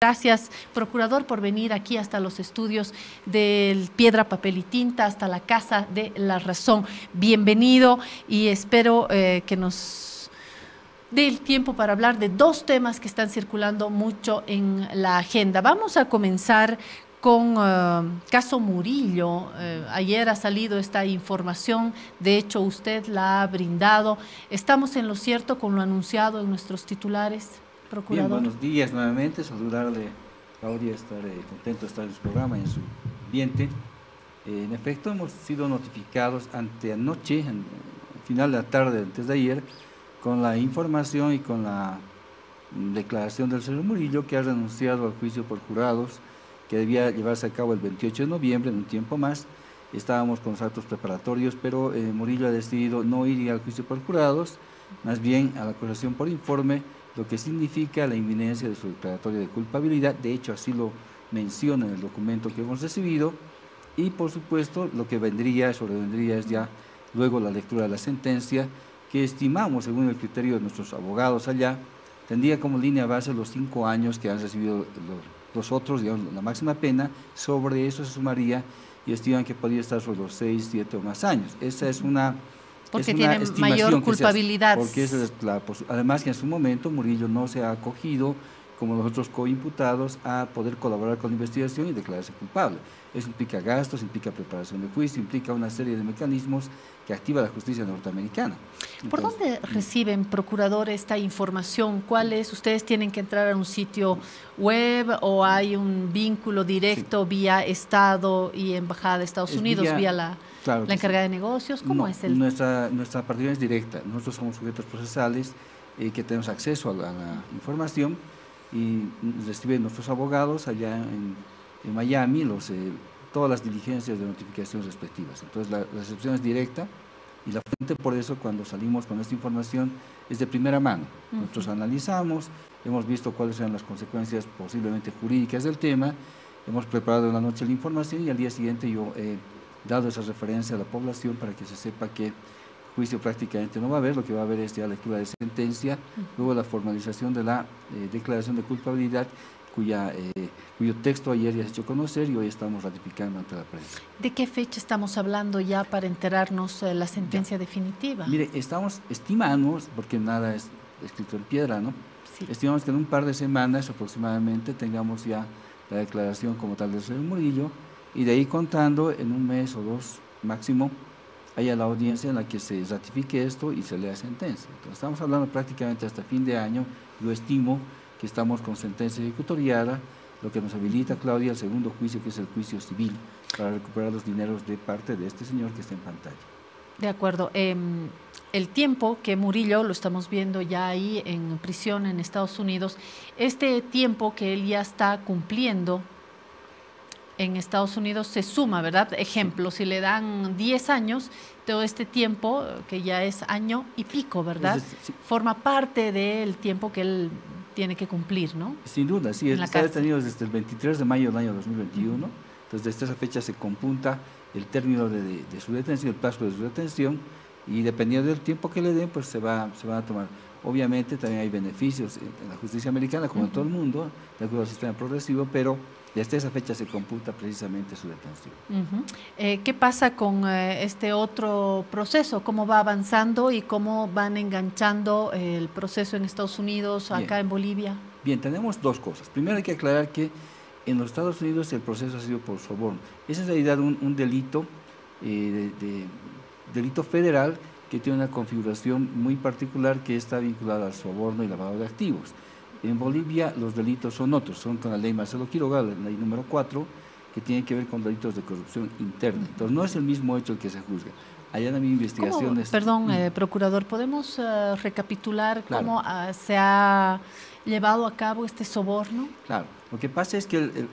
Gracias, procurador, por venir aquí hasta los estudios del Piedra, Papel y Tinta, hasta la Casa de la Razón. Bienvenido y espero que nos dé el tiempo para hablar de dos temas que están circulando mucho en la agenda. Vamos a comenzar con caso Murillo. Ayer ha salido esta información, de hecho usted la ha brindado. ¿Estamos en lo cierto con lo anunciado en nuestros titulares? Procurador. Bien, buenos días nuevamente, saludarle, Claudia, estar contento de estar en su programa, en su ambiente. En efecto, hemos sido notificados anoche, al final de la tarde, antes de ayer, con la información y con la declaración del señor Murillo, que ha renunciado al juicio por jurados, que debía llevarse a cabo el 28 de noviembre, en un tiempo más. Estábamos con los actos preparatorios, pero Murillo ha decidido no ir al juicio por jurados, más bien a la acusación por informe, lo que significa la inminencia de su declaratoria de culpabilidad. De hecho, así lo menciona en el documento que hemos recibido, y por supuesto lo que sobrevendría es ya luego la lectura de la sentencia, que estimamos, según el criterio de nuestros abogados allá, tendría como línea base los 5 años que han recibido los otros, digamos, la máxima pena. Sobre eso se sumaría y estiman que podría estar sobre los 6, 7 o más años. Esa es una... Porque tiene mayor culpabilidad. Porque esa es además que en su momento Murillo no se ha acogido, como los otros coimputados, a poder colaborar con la investigación y declararse culpable. Eso implica gastos, implica preparación de juicio, implica una serie de mecanismos que activa la justicia norteamericana. ¿Por dónde reciben, procurador, esta información? ¿Cuál es? ¿Ustedes tienen que entrar a un sitio web o hay un vínculo directo vía Estado y Embajada de Estados Unidos, vía la encargada de negocios? ¿Cómo es el...? Nuestra participación es directa. Nosotros somos sujetos procesales que tenemos acceso a la información y reciben nuestros abogados allá en Miami todas las diligencias de notificación respectivas. Entonces la recepción es directa y la fuente, por eso cuando salimos con esta información, es de primera mano. Nosotros analizamos, hemos visto cuáles serán las consecuencias posiblemente jurídicas del tema, hemos preparado en la noche la información y al día siguiente yo he dado esa referencia a la población para que se sepa que juicio prácticamente no va a haber. Lo que va a haber es ya lectura de sentencia, luego la formalización de la declaración de culpabilidad, cuyo texto ayer ya se ha hecho conocer y hoy estamos ratificando ante la prensa. ¿De qué fecha estamos hablando ya para enterarnos la sentencia definitiva? Mire, estimamos, porque nada es escrito en piedra, ¿no? Sí. Estimamos que en un par de semanas aproximadamente tengamos ya la declaración como tal del señor Murillo, y de ahí contando en un mes o dos máximo haya la audiencia en la que se ratifique esto y se lea sentencia. Entonces estamos hablando prácticamente hasta fin de año. Yo estimo que estamos con sentencia ejecutoriada, lo que nos habilita, Claudia, el segundo juicio, que es el juicio civil, para recuperar los dineros de parte de este señor que está en pantalla. De acuerdo. El tiempo que Murillo, lo estamos viendo ya ahí en prisión en Estados Unidos, este tiempo que él ya está cumpliendo en Estados Unidos se suma, ¿verdad? Ejemplo, si le dan 10 años, todo este tiempo, que ya es año y pico, ¿verdad? Sí. Forma parte del tiempo que él tiene que cumplir, ¿no? Sin duda, sí. Está detenido desde el 23 de mayo del año 2021, entonces desde esa fecha se computa el término de su detención, el plazo de su detención, y dependiendo del tiempo que le den, pues se van a tomar. Obviamente también hay beneficios en la justicia americana, como en todo el mundo, de acuerdo al sistema progresivo, pero desde esa fecha se computa precisamente su detención. ¿Qué pasa con este otro proceso? ¿Cómo va avanzando y cómo van enganchando el proceso en Estados Unidos, acá en Bolivia? Bien, tenemos dos cosas. Primero hay que aclarar que en los Estados Unidos el proceso ha sido por soborno. Es en realidad un delito, delito federal, que tiene una configuración muy particular, que está vinculada al soborno y lavado de activos. En Bolivia los delitos son otros, son con la ley Marcelo Quiroga, la ley número 4, que tiene que ver con delitos de corrupción interna. Entonces no es el mismo hecho el que se juzga. Allá también investigaciones... Perdón, procurador, ¿podemos recapitular cómo se ha llevado a cabo este soborno? Claro, lo que pasa es que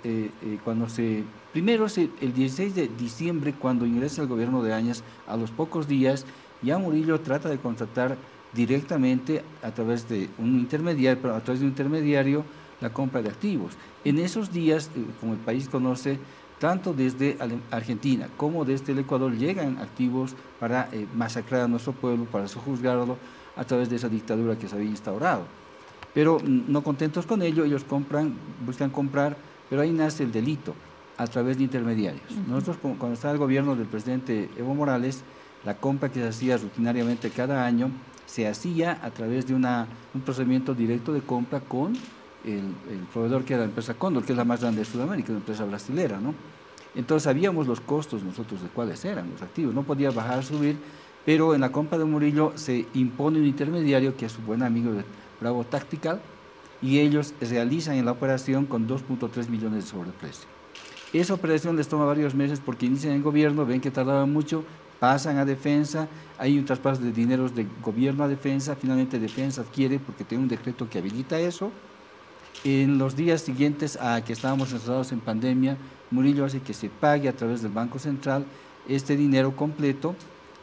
primero el 16 de diciembre, cuando ingresa el gobierno de Áñez, a los pocos días, ya Murillo trata de contratar directamente a través de un intermediario, la compra de activos. En esos días, como el país conoce, tanto desde Argentina como desde el Ecuador llegan activos para masacrar a nuestro pueblo, para sojuzgarlo a través de esa dictadura que se había instaurado. Pero no contentos con ello, ellos buscan comprar, pero ahí nace el delito, a través de intermediarios. Nosotros, cuando estaba el gobierno del presidente Evo Morales, la compra que se hacía rutinariamente cada año, se hacía a través de un procedimiento directo de compra con el proveedor, que era la empresa Cóndor, que es la más grande de Sudamérica, una empresa brasilera, ¿no? Entonces sabíamos los costos nosotros de cuáles eran los activos, no podía bajar, subir, pero en la compra de Murillo se impone un intermediario que es su buen amigo de Bravo Tactical, y ellos realizan en la operación con 2.3 millones de sobreprecio. Esa operación les toma varios meses porque inician en gobierno, ven que tardaba mucho, pasan a defensa, hay un traspaso de dineros de gobierno a defensa, finalmente defensa adquiere, porque tiene un decreto que habilita eso. En los días siguientes a que estábamos encerrados en pandemia, Murillo hace que se pague a través del Banco Central este dinero completo,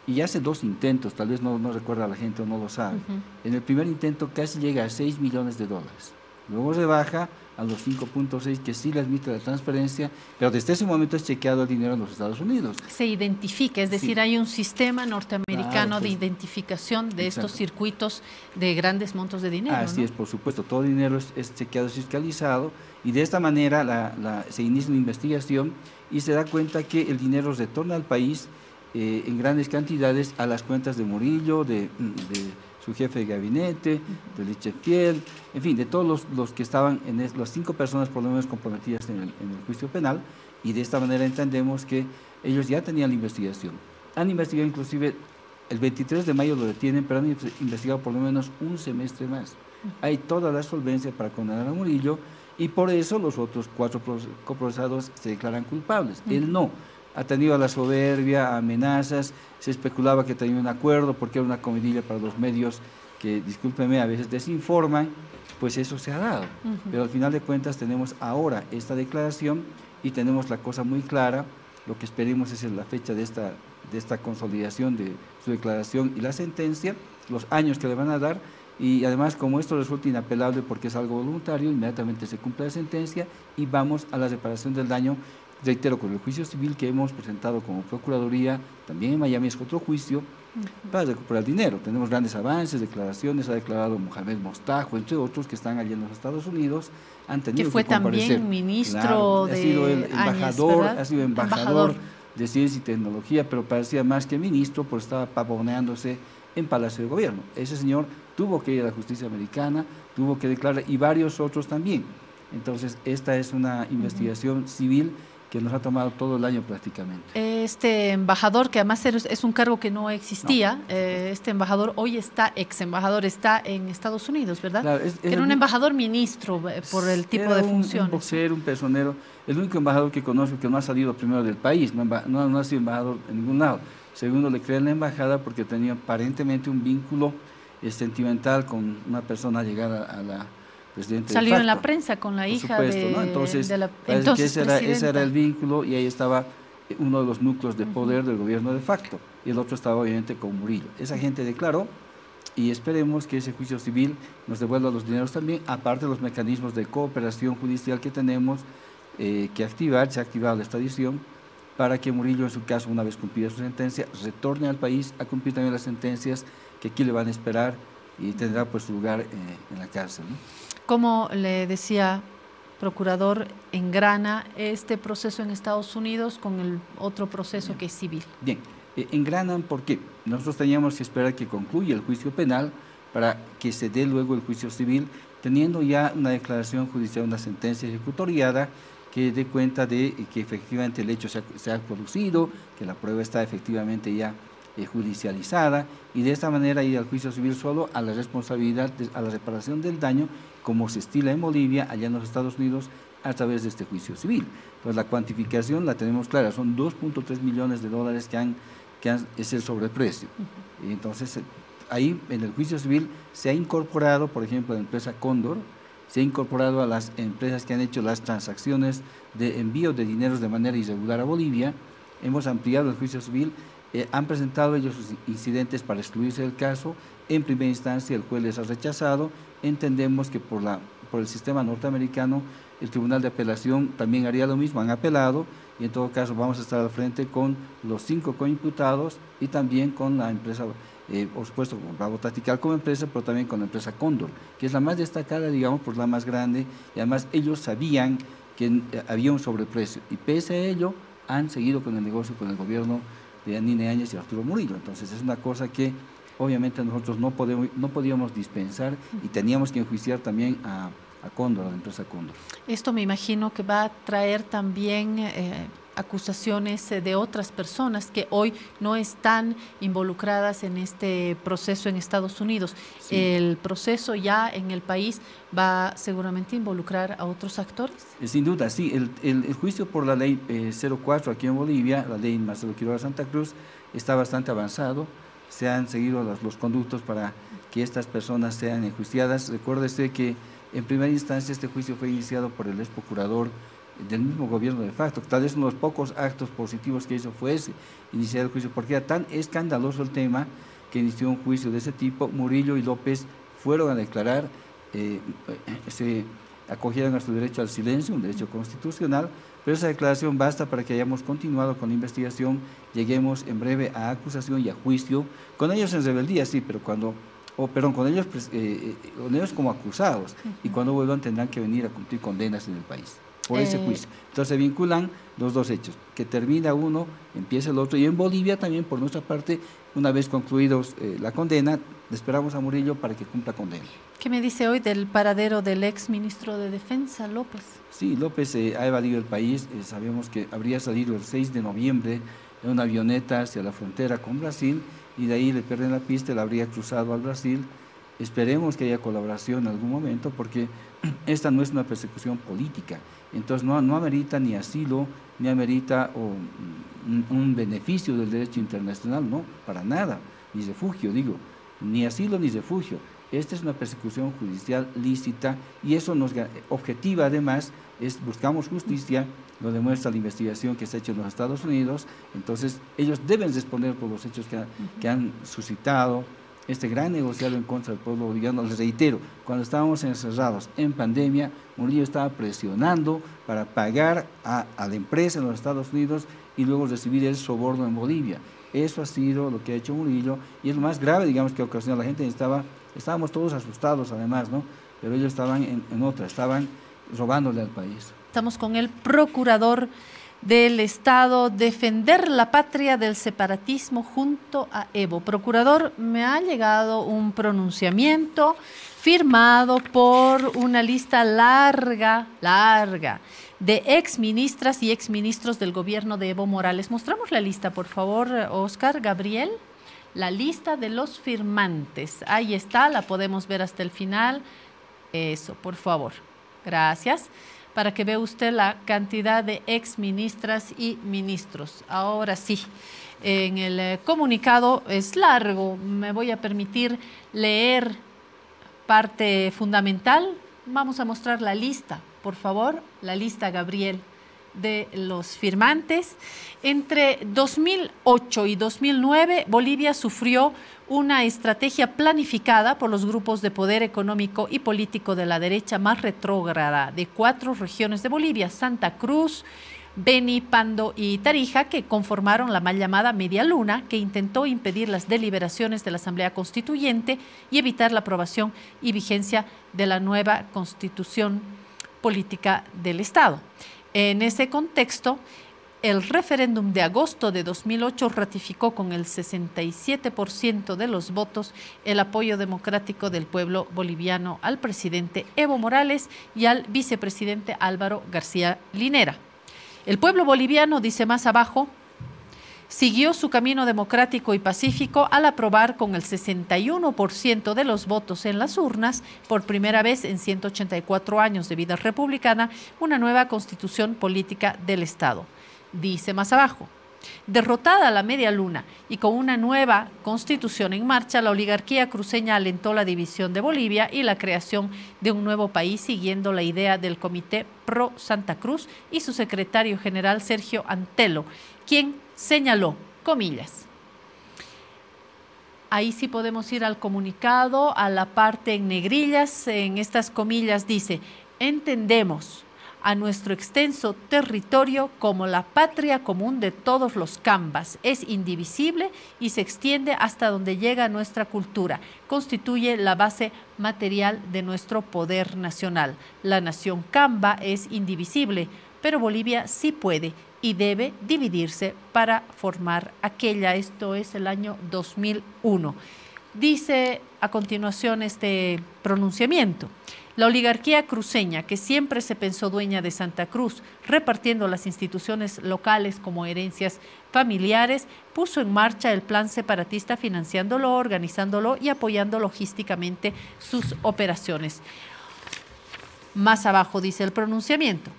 y hace 2 intentos, tal vez no recuerda a la gente o no lo sabe. En el primer intento casi llega a 6 millones de dólares. Luego se baja a los 5.6, que sí le admite la transferencia, pero desde ese momento es chequeado el dinero en los Estados Unidos. Se identifica, es decir, sí, hay un sistema norteamericano, claro, de identificación de exacto, estos circuitos de grandes montos de dinero. Así, ¿no? Es, por supuesto, todo el dinero es chequeado, es fiscalizado, y de esta manera se inicia una investigación y se da cuenta que el dinero retorna al país en grandes cantidades a las cuentas de Murillo, de su jefe de gabinete, de Lichefiel, en fin, de todos los que estaban, las 5 personas por lo menos comprometidas en el juicio penal, y de esta manera entendemos que ellos ya tenían la investigación. Han investigado inclusive, el 23 de mayo lo detienen, pero han investigado por lo menos un semestre más. Hay toda la solvencia para condenar a Murillo, y por eso los otros 4 coprocesados se declaran culpables. Él no. Ha tenido la soberbia, amenazas, se especulaba que tenía un acuerdo porque era una comidilla para los medios que, discúlpeme, a veces desinforman, pues eso se ha dado. Pero al final de cuentas tenemos ahora esta declaración y tenemos la cosa muy clara. Lo que esperemos es la fecha de esta consolidación de su declaración y la sentencia, los años que le van a dar, y además, como esto resulta inapelable porque es algo voluntario, inmediatamente se cumple la sentencia y vamos a la reparación del daño. Reitero, con el juicio civil que hemos presentado como Procuraduría, también en Miami es otro juicio, para recuperar dinero. Tenemos grandes avances, declaraciones, ha declarado Mohamed Mostajo, entre otros que están allí en los Estados Unidos, han tenido que fue que comparecer. También ministro, claro, de ha sido el embajador, años, ha sido embajador de Ciencia y Tecnología, pero parecía más que ministro, pues estaba pavoneándose en Palacio de Gobierno. Ese señor tuvo que ir a la justicia americana, tuvo que declarar, y varios otros también. Entonces, esta es una investigación civil que nos ha tomado todo el año prácticamente. Este embajador, que además es un cargo que no existía, este embajador hoy ex embajador, está en Estados Unidos, ¿verdad? Claro, era un embajador ministro por el tipo de funciones. Un boxero, un personero, el único embajador que conozco que no ha salido primero del país, no ha sido embajador en ningún lado. Segundo, le creé la embajada porque tenía aparentemente un vínculo sentimental con una persona llegada a la presidente. Salió en la prensa con la hija de, ¿no? Entonces, de la que ese era el vínculo, y ahí estaba uno de los núcleos de poder del gobierno de facto, y el otro estaba obviamente con Murillo. Esa gente declaró, y esperemos que ese juicio civil nos devuelva los dineros también, aparte de los mecanismos de cooperación judicial que tenemos que activar. Se ha activado la extradición para que Murillo, en su caso, una vez cumplida su sentencia, retorne al país a cumplir también las sentencias que aquí le van a esperar, y tendrá pues su lugar en la cárcel, ¿no? Como le decía, procurador, engrana este proceso en Estados Unidos con el otro proceso que es civil. Bien, engranan porque nosotros teníamos que esperar que concluya el juicio penal para que se dé luego el juicio civil, teniendo ya una declaración judicial, una sentencia ejecutoriada que dé cuenta de que efectivamente el hecho se ha producido, que la prueba está efectivamente ya judicializada, y de esta manera ir al juicio civil solo a la responsabilidad, a la reparación del daño, como se estila en Bolivia, allá en los Estados Unidos, a través de este juicio civil. Entonces la cuantificación la tenemos clara, son 2.3 millones de dólares que es el sobreprecio. Y entonces ahí en el juicio civil se ha incorporado, por ejemplo, la empresa Cóndor, se ha incorporado a las empresas que han hecho las transacciones de envío de dineros de manera irregular a Bolivia. Hemos ampliado el juicio civil, han presentado ellos sus incidentes para excluirse del caso. En primera instancia el juez les ha rechazado. Entendemos que por el sistema norteamericano el Tribunal de Apelación también haría lo mismo, han apelado, y en todo caso vamos a estar al frente con los 5 coimputados y también con la empresa, por supuesto, con Bravo Tactical como empresa, pero también con la empresa Cóndor, que es la más destacada, digamos, por la más grande, y además ellos sabían que había un sobreprecio, y pese a ello han seguido con el negocio con el gobierno de Yanine Áñez y Arturo Murillo. Entonces es una cosa que obviamente nosotros no podíamos dispensar, y teníamos que enjuiciar también a Cóndor, a la empresa Cóndor. Esto me imagino que va a traer también acusaciones de otras personas que hoy no están involucradas en este proceso en Estados Unidos. Sí. ¿El proceso ya en el país va seguramente a involucrar a otros actores? Sin duda, sí. El juicio por la ley 04 aquí en Bolivia, la ley Marcelo Quiroga Santa Cruz, está bastante avanzado. Se han seguido los conductos para que estas personas sean enjuiciadas. Recuérdese que en primera instancia este juicio fue iniciado por el ex procurador del mismo gobierno de facto. Tal vez uno de los pocos actos positivos que hizo fue ese, iniciar el juicio, porque era tan escandaloso el tema que inició un juicio de ese tipo. Murillo y López fueron a declarar, se acogieron a su derecho al silencio, un derecho constitucional, pero esa declaración basta para que hayamos continuado con la investigación, lleguemos en breve a acusación y a juicio, con ellos en rebeldía, sí, pero con ellos como acusados, y cuando vuelvan tendrán que venir a cumplir condenas en el país por ese juicio. Entonces se vinculan los dos hechos, que termina uno, empieza el otro, y en Bolivia también por nuestra parte, una vez concluidos la condena, esperamos a Murillo para que cumpla condena. ¿Qué me dice hoy del paradero del ex ministro de Defensa, López? Sí, López ha evadido el país. Sabemos que habría salido el 6 de noviembre en una avioneta hacia la frontera con Brasil, y de ahí le pierden la pista, la habría cruzado al Brasil. Esperemos que haya colaboración en algún momento, porque esta no es una persecución política, entonces no amerita ni asilo, ni amerita un beneficio del derecho internacional, no, para nada, ni refugio, digo, ni asilo ni refugio. Esta es una persecución judicial lícita, y eso nos objetiva además, buscamos justicia, lo demuestra la investigación que se ha hecho en los Estados Unidos. Entonces ellos deben responder por los hechos que han suscitado este gran negociado en contra del pueblo boliviano. Les reitero, cuando estábamos encerrados en pandemia, Murillo estaba presionando para pagar a la empresa en los Estados Unidos y luego recibir el soborno en Bolivia. Eso ha sido lo que ha hecho Murillo, y es lo más grave, digamos, que ocasionó. La gente estábamos todos asustados además, ¿no? Pero ellos estaban en otra, estaban robándole al país. Estamos con el procurador del Estado, defender la patria del separatismo junto a Evo. Procurador, me ha llegado un pronunciamiento firmado por una lista larga de exministras y exministros del gobierno de Evo Morales. Mostramos la lista, por favor, Oscar, Gabriel. La lista de los firmantes. Ahí está, la podemos ver hasta el final. Eso, por favor. Gracias. Para que vea usted la cantidad de exministras y ministros. Ahora sí, en el comunicado es largo, me voy a permitir leer parte fundamental. Vamos a mostrar la lista, por favor, la lista, Gabriel, de los firmantes. Entre 2008 y 2009, Bolivia sufrió una estrategia planificada por los grupos de poder económico y político de la derecha más retrógrada de 4 regiones de Bolivia: Santa Cruz, Beni, Pando y Tarija, que conformaron la mal llamada Media Luna, que intentó impedir las deliberaciones de la Asamblea Constituyente y evitar la aprobación y vigencia de la nueva Constitución Política del Estado. En ese contexto, el referéndum de agosto de 2008 ratificó con el 67% de los votos el apoyo democrático del pueblo boliviano al presidente Evo Morales y al vicepresidente Álvaro García Linera. El pueblo boliviano, dice más abajo, siguió su camino democrático y pacífico al aprobar con el 61% de los votos en las urnas, por primera vez en 184 años de vida republicana, una nueva constitución política del Estado. Dice más abajo, derrotada la Media Luna y con una nueva constitución en marcha, la oligarquía cruceña alentó la división de Bolivia y la creación de un nuevo país, siguiendo la idea del Comité Pro Santa Cruz y su secretario general Sergio Antelo, quien señaló, comillas. Ahí sí podemos ir al comunicado, a la parte en negrillas. En estas comillas dice: entendemos, a nuestro extenso territorio como la patria común de todos los cambas. Es indivisible y se extiende hasta donde llega nuestra cultura. Constituye la base material de nuestro poder nacional. La nación camba es indivisible, pero Bolivia sí puede y debe dividirse para formar aquella. Esto es el año 2001. Dice a continuación este pronunciamiento. La oligarquía cruceña, que siempre se pensó dueña de Santa Cruz, repartiendo las instituciones locales como herencias familiares, puso en marcha el plan separatista financiándolo, organizándolo y apoyando logísticamente sus operaciones. Más abajo dice el pronunciamiento.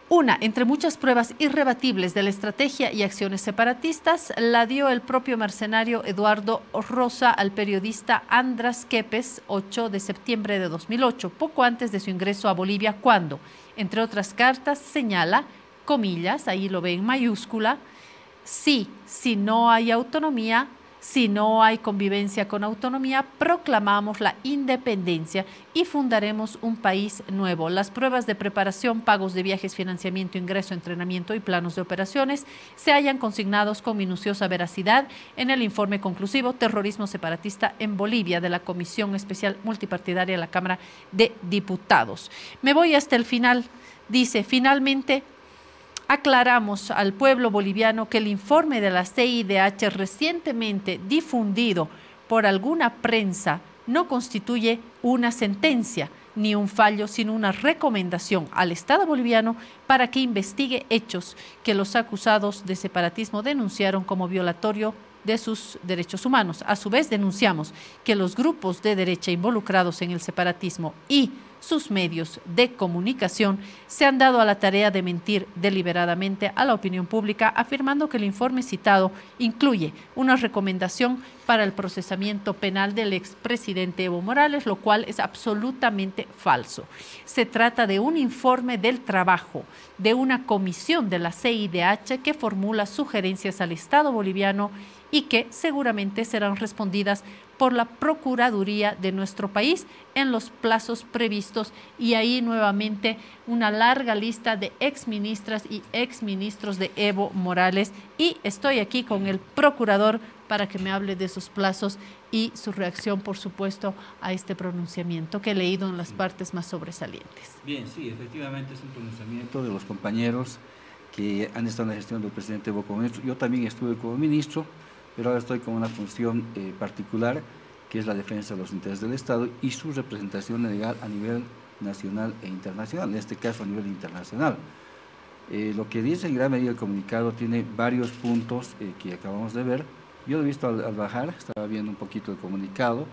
Una, entre muchas pruebas irrebatibles de la estrategia y acciones separatistas, la dio el propio mercenario Eduardo Rosa al periodista András Kepes, 8 de septiembre de 2008, poco antes de su ingreso a Bolivia, cuando, entre otras cartas, señala, comillas, ahí lo ve en mayúscula, sí, si no hay autonomía, si no hay convivencia con autonomía, proclamamos la independencia y fundaremos un país nuevo. Las pruebas de preparación, pagos de viajes, financiamiento, ingreso, entrenamiento y planos de operaciones se hallan consignados con minuciosa veracidad en el informe conclusivo Terrorismo separatista en Bolivia de la Comisión Especial Multipartidaria de la Cámara de Diputados. Me voy hasta el final. Dice, finalmente, aclaramos al pueblo boliviano que el informe de la CIDH recientemente difundido por alguna prensa no constituye una sentencia ni un fallo, sino una recomendación al Estado boliviano para que investigue hechos que los acusados de separatismo denunciaron como violatorio de sus derechos humanos. A su vez, denunciamos que los grupos de derecha involucrados en el separatismo y sus medios de comunicación se han dado a la tarea de mentir deliberadamente a la opinión pública, afirmando que el informe citado incluye una recomendación para el procesamiento penal del expresidente Evo Morales, lo cual es absolutamente falso. Se trata de un informe del trabajo de una comisión de la CIDH que formula sugerencias al Estado boliviano y que seguramente serán respondidas por la Procuraduría de nuestro país en los plazos previstos, y ahí nuevamente una larga lista de exministras y exministros de Evo Morales, y estoy aquí con el procurador para que me hable de esos plazos y su reacción, por supuesto, a este pronunciamiento que he leído en las partes más sobresalientes. Bien, sí, efectivamente es un pronunciamiento de los compañeros que han estado en la gestión del presidente Evo como ministro. Yo también estuve como ministro, pero ahora estoy con una función particular, que es la defensa de los intereses del Estado y su representación legal a nivel nacional e internacional, en este caso a nivel internacional. Lo que dice en gran medida el comunicado tiene varios puntos que acabamos de ver. Yo lo he visto al bajar, estaba viendo un poquito el comunicado.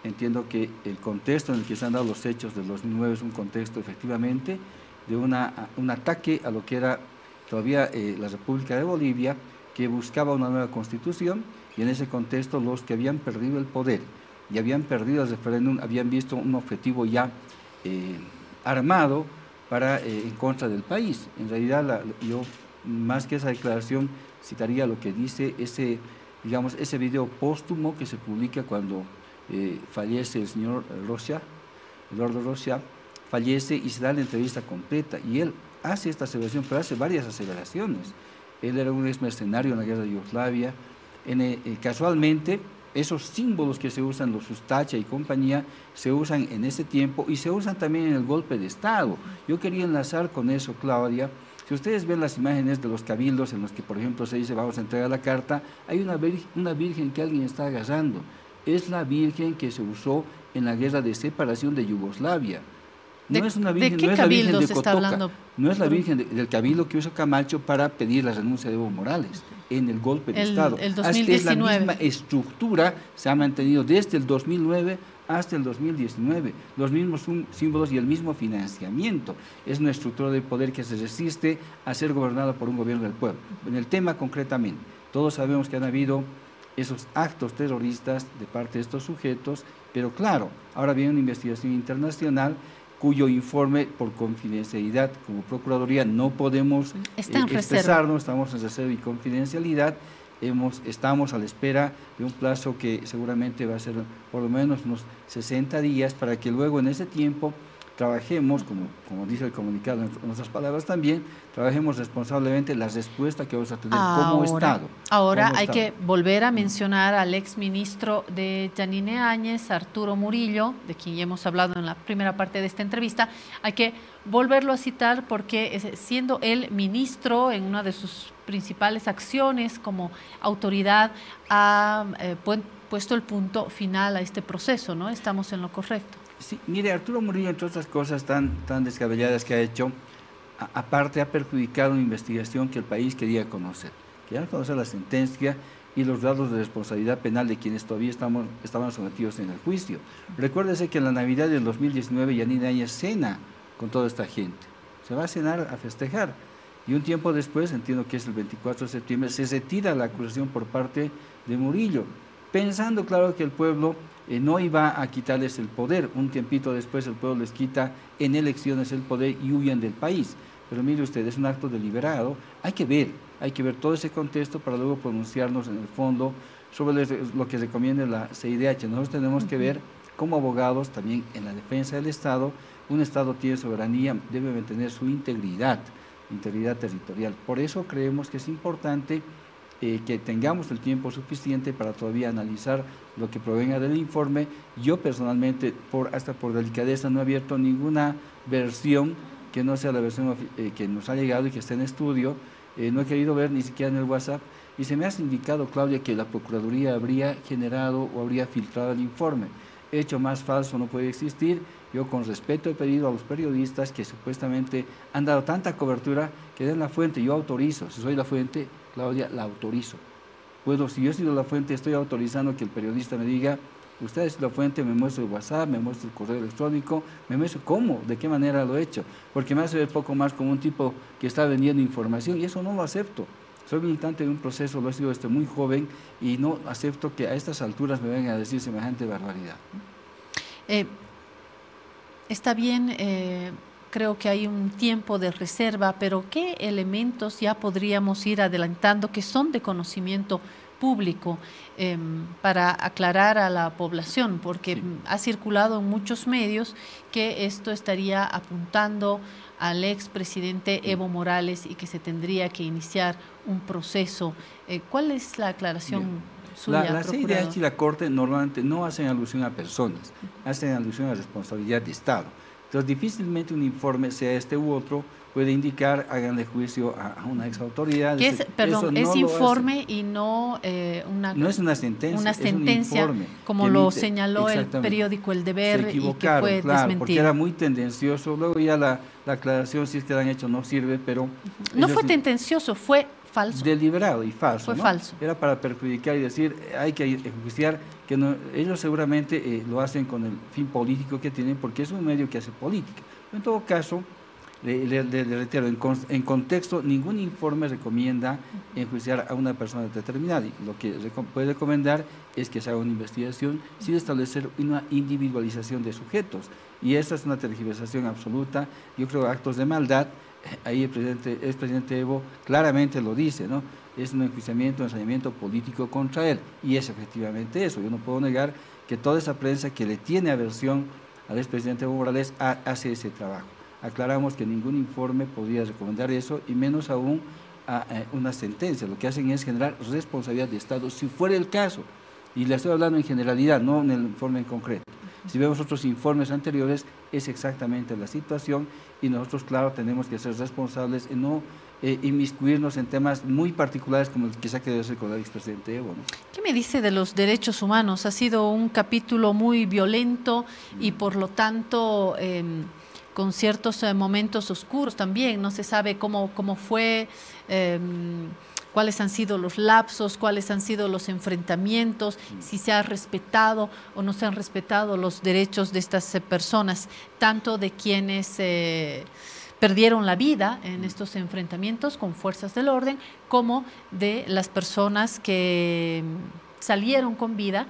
Entiendo que el contexto en el que se han dado los hechos del 2009 es un contexto efectivamente de un ataque a lo que era todavía la República de Bolivia, que buscaba una nueva constitución, y en ese contexto los que habían perdido el poder y habían perdido el referéndum habían visto un objetivo ya armado para en contra del país. En realidad yo más que esa declaración citaría lo que dice ese video póstumo que se publica cuando fallece el señor Rocha, Eduardo Rocha, fallece y se da la entrevista completa, y él hace esta aseveración, pero hace varias aseveraciones. Él era un ex mercenario en la guerra de Yugoslavia. Casualmente, esos símbolos que se usan, los Ustacha y compañía, se usan en ese tiempo y se usan también en el golpe de Estado. Yo quería enlazar con eso, Claudia. Si ustedes ven las imágenes de los cabildos en los que, por ejemplo, se dice vamos a entregar la carta, hay una virgen que alguien está agarrando. Es la virgen que se usó en la guerra de separación de Yugoslavia. No es una virgen, ¿de qué cabildo se está hablando? No es la virgen del cabildo que usó Camacho para pedir la renuncia de Evo Morales en el golpe de Estado. El 2019. Es la misma estructura, se ha mantenido desde el 2009 hasta el 2019. Los mismos símbolos y el mismo financiamiento. Es una estructura de poder que se resiste a ser gobernada por un gobierno del pueblo. En el tema concretamente, todos sabemos que han habido esos actos terroristas de parte de estos sujetos, pero claro, ahora viene una investigación internacional cuyo informe por confidencialidad como Procuraduría no podemos expresarnos, estamos en reserva y confidencialidad, estamos a la espera de un plazo que seguramente va a ser por lo menos unos 60 días para que luego en ese tiempo trabajemos, como dice el comunicado en nuestras palabras también, trabajemos responsablemente la respuesta que vamos a tener como Estado. Ahora como hay Estado. que volver a mencionar al exministro de Yanine Áñez, Arturo Murillo, de quien ya hemos hablado en la primera parte de esta entrevista. Hay que volverlo a citar porque siendo él ministro, en una de sus principales acciones como autoridad, ha puesto el punto final a este proceso, ¿no? Estamos en lo correcto. Sí, mire, Arturo Murillo, entre otras cosas tan descabelladas que ha hecho, aparte ha perjudicado una investigación que el país quería conocer la sentencia y los grados de responsabilidad penal de quienes todavía estaban sometidos en el juicio. Recuérdese que en la Navidad del 2019 Yanine Áñez cena con toda esta gente, se va a cenar a festejar, y un tiempo después, entiendo que es el 24 de septiembre, se retira la acusación por parte de Murillo, pensando, claro, que el pueblo no iba a quitarles el poder. Un tiempito después el pueblo les quita en elecciones el poder y huyen del país. Pero mire usted, es un acto deliberado. Hay que ver todo ese contexto para luego pronunciarnos en el fondo sobre lo que recomienda la CIDH. Nosotros tenemos que ver como abogados también en la defensa del Estado. Un Estado tiene soberanía, debe mantener su integridad territorial. Por eso creemos que es importante que tengamos el tiempo suficiente para todavía analizar lo que provenga del informe. Yo personalmente, hasta por delicadeza, no he abierto ninguna versión que no sea la versión que nos ha llegado y que está en estudio. No he querido ver ni siquiera en el WhatsApp, y se me ha indicado, Claudia, que la Procuraduría habría generado o habría filtrado el informe. Hecho más falso no puede existir. Yo, con respeto, he pedido a los periodistas que supuestamente han dado tanta cobertura que den la fuente. Yo autorizo, si soy la fuente, Claudia, la autorizo. Si yo he sido la fuente, estoy autorizando que el periodista me diga: usted es la fuente, me muestra el WhatsApp, me muestra el correo electrónico, me muestra cómo, de qué manera lo he hecho, porque me hace ver poco más como un tipo que está vendiendo información, y eso no lo acepto. Soy militante de un proceso, lo he sido desde muy joven, y no acepto que a estas alturas me vengan a decir semejante barbaridad. Está bien, creo que hay un tiempo de reserva, pero ¿qué elementos ya podríamos ir adelantando que son de conocimiento público para aclarar a la población? Porque ha circulado en muchos medios que esto estaría apuntando al expresidente Evo Morales y que se tendría que iniciar un proceso. ¿Cuál es la aclaración suya, La CIDH y la Corte normalmente no hacen alusión a personas, hacen alusión a responsabilidad de Estado. Entonces, difícilmente un informe, sea este u otro, puede indicar: háganle juicio a una exautoridad. Perdón, es informe y no no es una sentencia. Una sentencia, es un informe como lo señaló el periódico El Deber, y que fue desmentido. Porque era muy tendencioso. Luego ya la aclaración, si es que la han hecho, no sirve, pero... No fue tendencioso, fue falso. Deliberado y falso. Fue ¿no? falso. Era para perjudicar y decir: hay que enjuiciar, que no, ellos seguramente lo hacen con el fin político que tienen, porque es un medio que hace política. En todo caso, le reitero, en contexto, ningún informe recomienda enjuiciar a una persona determinada. Lo que puede recomendar es que se haga una investigación sin establecer una individualización de sujetos. Y esa es una tergiversación absoluta. Yo creo actos de maldad. Ahí el expresidente Evo claramente lo dice, ¿no? Es un enjuiciamiento, un ensañamiento político contra él, y es efectivamente eso. Yo no puedo negar que toda esa prensa que le tiene aversión al expresidente Evo Morales hace ese trabajo. Aclaramos que ningún informe podría recomendar eso, y menos aún a una sentencia. Lo que hacen es generar responsabilidad de Estado, si fuera el caso, y le estoy hablando en generalidad, no en el informe en concreto. Si vemos otros informes anteriores, es exactamente la situación, y nosotros, claro, tenemos que ser responsables y no inmiscuirnos en temas muy particulares como el que se ha querido hacer con el expresidente Evo, ¿no? ¿Qué me dice de los derechos humanos? Ha sido un capítulo muy violento y, por lo tanto, con ciertos momentos oscuros también. No se sabe cómo fue, cuáles han sido los lapsos, cuáles han sido los enfrentamientos, si se ha respetado o no se han respetado los derechos de estas personas, tanto de quienes perdieron la vida en estos enfrentamientos con fuerzas del orden, como de las personas que salieron con vida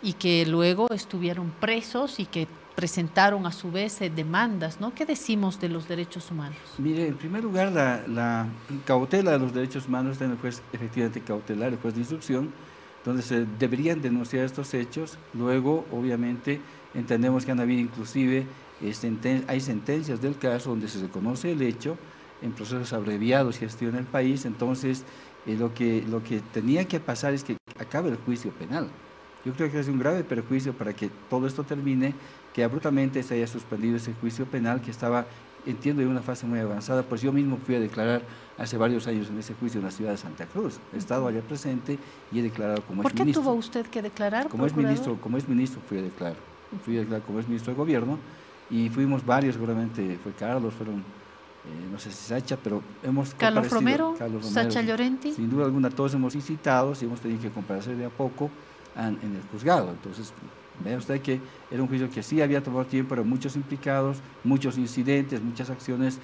y que luego estuvieron presos y que presentaron a su vez demandas, ¿no? ¿Qué decimos de los derechos humanos? Mire, en primer lugar, la cautela de los derechos humanos está en el juez efectivamente cautelar, el juez de instrucción, donde se deberían denunciar estos hechos. Luego, obviamente, entendemos que han habido inclusive hay sentencias del caso donde se reconoce el hecho en procesos abreviados que gestiona el país. Entonces, lo que tenía que pasar es que acabe el juicio penal. Yo creo que es un grave perjuicio para que todo esto termine, que abruptamente se haya suspendido ese juicio penal que estaba, entiendo, en una fase muy avanzada. Pues yo mismo fui a declarar hace varios años en ese juicio en la ciudad de Santa Cruz. He estado allá presente y he declarado como ¿Por ex ministro. qué tuvo usted que declarar, como es ministro fui a declarar. Fui a declarar como ex ministro de gobierno y fuimos varios, seguramente fue Carlos, fueron, no sé si Sacha, pero hemos Carlos comparecido. Romero, Sacha Llorenti. Sin duda alguna, todos hemos visitado y hemos tenido que comparecer de a poco en el juzgado. Entonces, vea usted que era un juicio que sí había tomado tiempo, pero muchos implicados, muchos incidentes, muchas acciones.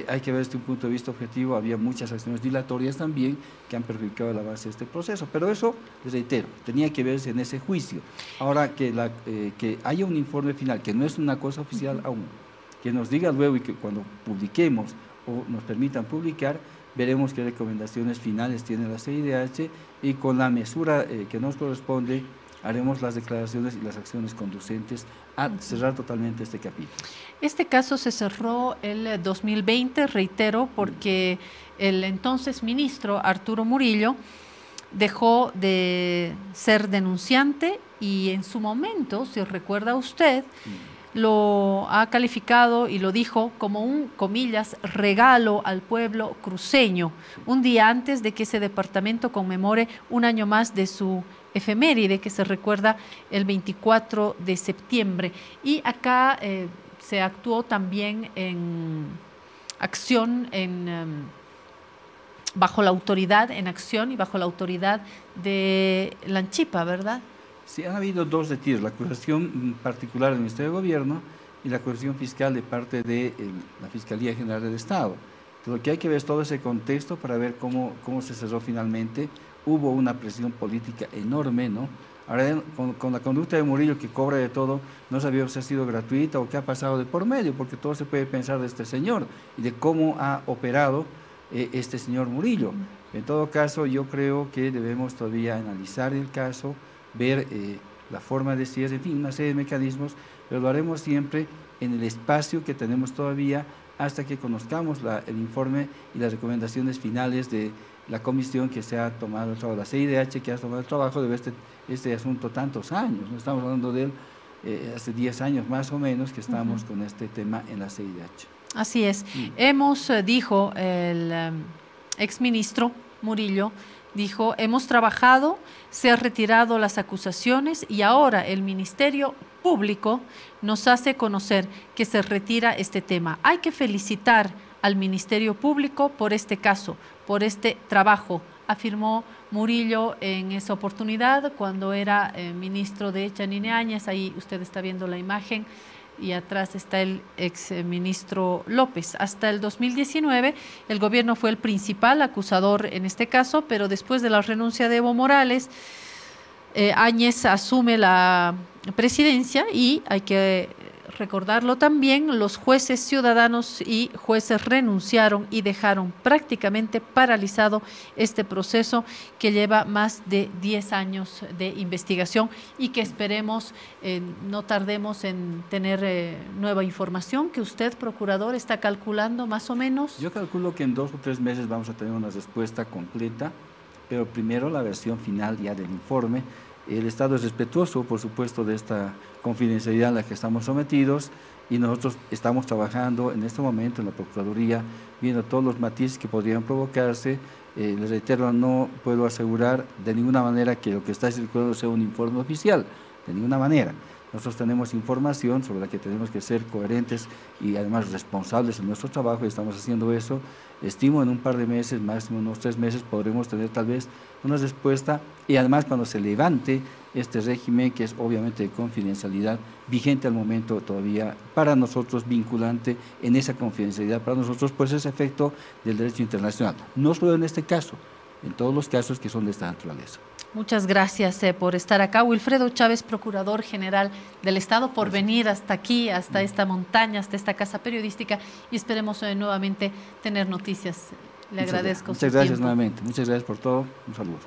Hay que ver desde un punto de vista objetivo, había muchas acciones dilatorias también que han perjudicado el avance de este proceso, pero eso, les reitero, tenía que verse en ese juicio. Ahora, que haya un informe final, que no es una cosa oficial aún, que nos diga luego y que cuando publiquemos o nos permitan publicar, veremos qué recomendaciones finales tiene la CIDH y con la mesura que nos corresponde, haremos las declaraciones y las acciones conducentes a cerrar totalmente este capítulo. Este caso se cerró el 2020, reitero, porque el entonces ministro Arturo Murillo dejó de ser denunciante y en su momento, si recuerda usted, lo ha calificado y lo dijo como un, comillas, regalo al pueblo cruceño, un día antes de que ese departamento conmemore un año más de su efeméride, que se recuerda el 24 de septiembre. Y acá se actuó también en acción, bajo la autoridad, en acción y bajo la autoridad de Lanchipa, ¿verdad? Sí, han habido dos retiros, la acusación particular del Ministerio de Gobierno y la acusación fiscal de parte de la Fiscalía General del Estado. Entonces, lo que hay que ver es todo ese contexto para ver cómo se cerró finalmente. Hubo una presión política enorme, ¿no? Ahora, con la conducta de Murillo, que cobra de todo, no sabía si ha sido gratuita o qué ha pasado de por medio, porque todo se puede pensar de este señor y de cómo ha operado este señor Murillo. En todo caso, yo creo que debemos todavía analizar el caso, ver la forma de cierre, en fin, una serie de mecanismos, pero lo haremos siempre en el espacio que tenemos todavía hasta que conozcamos el informe y las recomendaciones finales de la comisión que se ha tomado el trabajo, la CIDH que ha tomado el trabajo de ver este asunto tantos años. No estamos hablando de él hace 10 años más o menos que estamos con este tema en la CIDH. Así es. Hemos, dijo el exministro Murillo, dijo, hemos trabajado, se han retirado las acusaciones y ahora el Ministerio Público nos hace conocer que se retira este tema. Hay que felicitar al Ministerio Público por este caso, por este trabajo, afirmó Murillo en esa oportunidad cuando era ministro de Yanine Áñez. Ahí usted está viendo la imagen y atrás está el ex ministro López. Hasta el 2019 el gobierno fue el principal acusador en este caso, pero después de la renuncia de Evo Morales, Áñez asume la presidencia y hay que recordarlo también, los jueces ciudadanos y jueces renunciaron y dejaron prácticamente paralizado este proceso que lleva más de 10 años de investigación y que esperemos no tardemos en tener nueva información, que usted, procurador, está calculando más o menos. Yo calculo que en 2 o 3 meses vamos a tener una respuesta completa, pero primero la versión final ya del informe. El Estado es respetuoso, por supuesto, de esta confidencialidad a la que estamos sometidos y nosotros estamos trabajando en este momento en la Procuraduría, viendo todos los matices que podrían provocarse. Les reitero, no puedo asegurar de ninguna manera que lo que está circulando sea un informe oficial, de ninguna manera. Nosotros tenemos información sobre la que tenemos que ser coherentes y además responsables en nuestro trabajo y estamos haciendo eso. Estimo en un par de meses, máximo unos 3 meses, podremos tener tal vez una respuesta y además cuando se levante este régimen, que es obviamente de confidencialidad, vigente al momento todavía para nosotros, vinculante en esa confidencialidad para nosotros, pues es efecto del derecho internacional. No solo en este caso, en todos los casos que son de esta naturaleza. Muchas gracias por estar acá. Wilfredo Chávez, Procurador General del Estado, por venir hasta aquí, hasta esta montaña, hasta esta casa periodística y esperemos nuevamente tener noticias. Le agradezco. Muchas gracias nuevamente. Muchas gracias por todo. Un saludo.